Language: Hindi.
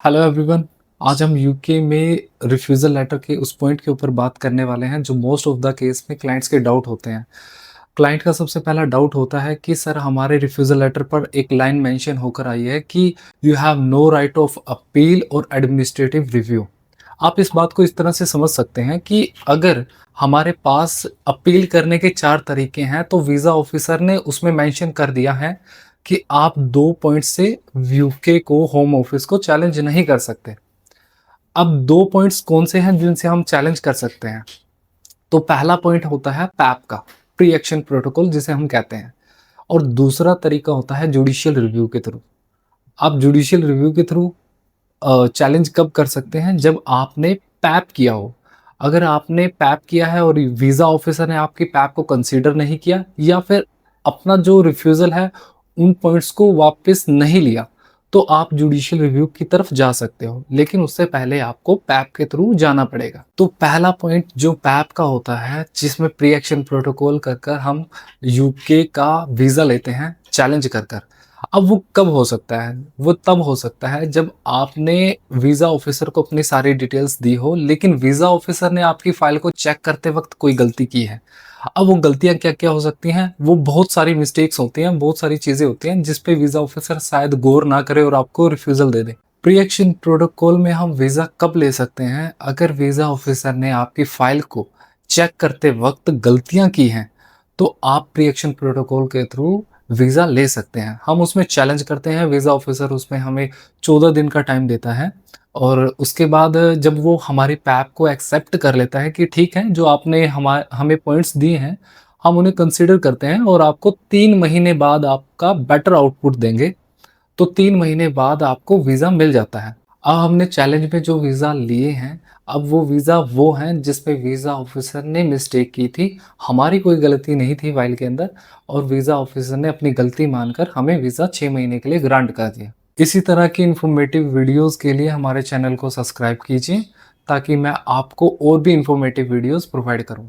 Hello everyone. आज हम यूके में रिफ्यूज़ल लेटर के उस पॉइंट के ऊपर बात करने वाले हैं जो मोस्ट ऑफ द केस में क्लाइंट्स के डाउट होते हैं। क्लाइंट का सबसे पहला डाउट होता है कि सर हमारे रिफ्यूज़ल लेटर पर एक लाइन मेंशन होकर आई है कि you have no right of appeal और एडमिनिस्ट्रेटिव रिव्यू। आप इस बात को इस तरह से समझ सकते हैं कि अगर हमारे पास अपील करने के 4 तरीके हैं तो वीज़ा ऑफिसर ने उसमें मेंशन कर दिया है कि आप 2 पॉइंट से यूके को होम ऑफिस को चैलेंज नहीं कर सकते। अब 2 पॉइंट्स कौन से हैं जिनसे हम चैलेंज कर सकते हैं? तो पहला पॉइंट होता है पैप का, प्री एक्शन प्रोटोकॉल जिसे हम कहते हैं, और दूसरा तरीका होता है जुडिशियल रिव्यू के थ्रू। आप जुडिशियल रिव्यू के थ्रू चैलेंज कब कर सकते हैं? जब आपने पैप किया हो। अगर आपने पैप किया है और वीज़ा ऑफिसर ने आपकी पैप को कंसीडर नहीं किया या फिर अपना जो रिफ्यूज़ल है उन पॉइंट्स को वापस नहीं लिया, तो आप जुडिशियल रिव्यू की तरफ जा सकते हो। लेकिन उससे पहले आपको पैप के थ्रू जाना पड़ेगा। तो पहला पॉइंट जो पैप का होता है जिसमें प्री एक्शन प्रोटोकॉल कर कर हम यूके का वीज़ा लेते हैं चैलेंज कर कर। अब वो कब हो सकता है? वो तब हो सकता है जब आपने वीज़ा ऑफिसर को अपनी सारी डिटेल्स दी हो, लेकिन वीज़ा ऑफिसर ने आपकी फ़ाइल को चेक करते वक़्त कोई गलती की है। अब वो गलतियाँ क्या-क्या हो सकती हैं? वो बहुत सारी मिस्टेक्स होती हैं, बहुत सारी चीज़ें होती हैं जिस पे वीज़ा ऑफिसर शायद गौर ना करे और आपको रिफ्यूज़ल दे दे। प्री एक्शन प्रोटोकॉल में हम वीज़ा कब ले सकते हैं? अगर वीज़ा ऑफिसर ने आपकी फ़ाइल को चेक करते वक़्त गलतियाँ की हैं, तो आप प्री एक्शन प्रोटोकॉल के थ्रू वीज़ा ले सकते हैं। हम उसमें चैलेंज करते हैं, वीज़ा ऑफिसर उसमें हमें 14 दिन का टाइम देता है और उसके बाद जब वो हमारी पैप को एक्सेप्ट कर लेता है कि ठीक है, जो आपने हमें पॉइंट्स दिए हैं, हम उन्हें कंसीडर करते हैं और आपको 3 महीने बाद आपका बेटर आउटपुट देंगे, तो 3 महीने बाद आपको वीज़ा मिल जाता है। अब हमने चैलेंज में जो वीज़ा लिए हैं, अब वो वीज़ा वो हैं जिस पे वीज़ा ऑफिसर ने मिस्टेक की थी। हमारी कोई गलती नहीं थी फाइल के अंदर और वीज़ा ऑफिसर ने अपनी गलती मानकर हमें वीज़ा 6 महीने के लिए ग्रांट कर दिया। इसी तरह की इन्फॉर्मेटिव वीडियोज़ के लिए हमारे चैनल को सब्सक्राइब कीजिए ताकि मैं आपको और भी इन्फॉर्मेटिव वीडियोज़ प्रोवाइड करूँ।